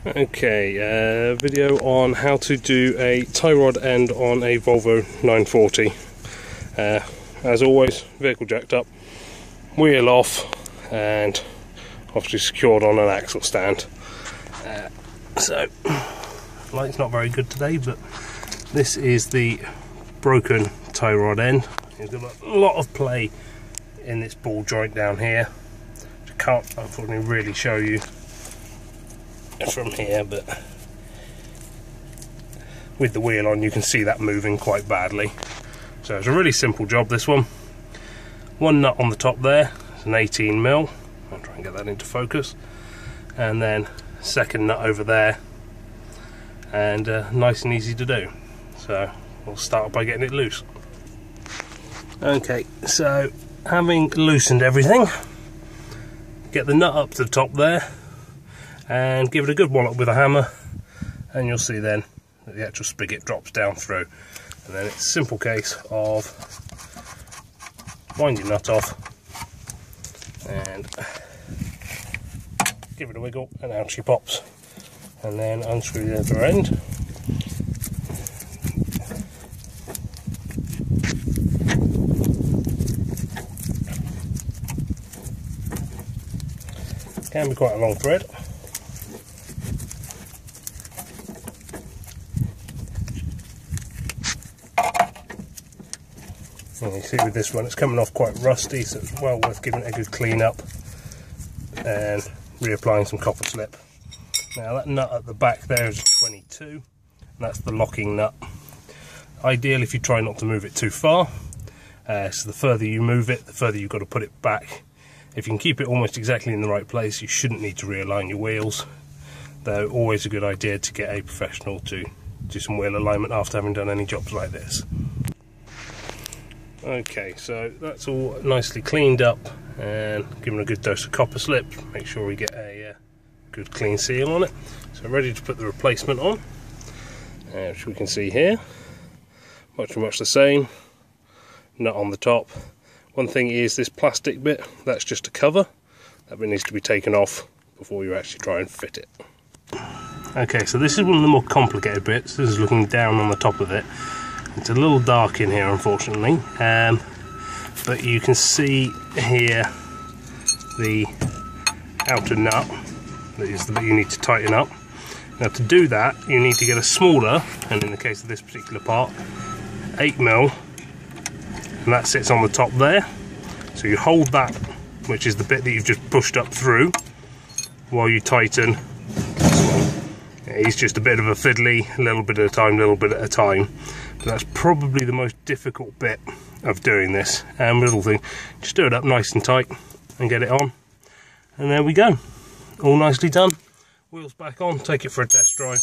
Okay, video on how to do a tie rod end on a Volvo 940. As always, vehicle jacked up, wheel off, and obviously secured on an axle stand. So, light's not very good today, but this is the broken tie rod end. It's got a lot of play in this ball joint down here, which I can't unfortunately really show you from here, but with the wheel on you can see that moving quite badly. So it's a really simple job, this one. One nut on the top there, it's an 18mm. I'll try and get that into focus, and then second nut over there, and nice and easy to do. So we'll start by getting it loose. Okay, so having loosened everything, get the nut up to the top there and give it a good wallop with a hammer, and you'll see then that the actual spigot drops down through. And then it's a simple case of wind your nut off and give it a wiggle, and out she pops. And then unscrew the other end. Can be quite a long thread. And you see with this one it's coming off quite rusty, so it's well worth giving it a good clean up and reapplying some copper slip. Now that nut at the back there is a 22, and that's the locking nut. Ideal if you try not to move it too far, so the further you move it, the further you've got to put it back. If you can keep it almost exactly in the right place, you shouldn't need to realign your wheels, though always a good idea to get a professional to do some wheel alignment after having done any jobs like this. Okay, so that's all nicely cleaned up and given a good dose of copper slip. Make sure we get a good clean seal on it. So ready to put the replacement on, which we can see here. Much the same, nut on the top. One thing is this plastic bit, that's just a cover. That bit needs to be taken off before you actually try and fit it. Okay, so this is one of the more complicated bits. This is looking down on the top of it. It's a little dark in here, unfortunately, but you can see here the outer nut that is the bit you need to tighten up. Now to do that you need to get a smaller, and in the case of this particular part, 8mm, and that sits on the top there. So you hold that, which is the bit that you've just pushed up through, while you tighten. It's just a bit of a fiddly, little bit at a time, little bit at a time. But that's probably the most difficult bit of doing this. And little thing, just do it up nice and tight and get it on. And there we go, all nicely done. Wheels back on, take it for a test drive.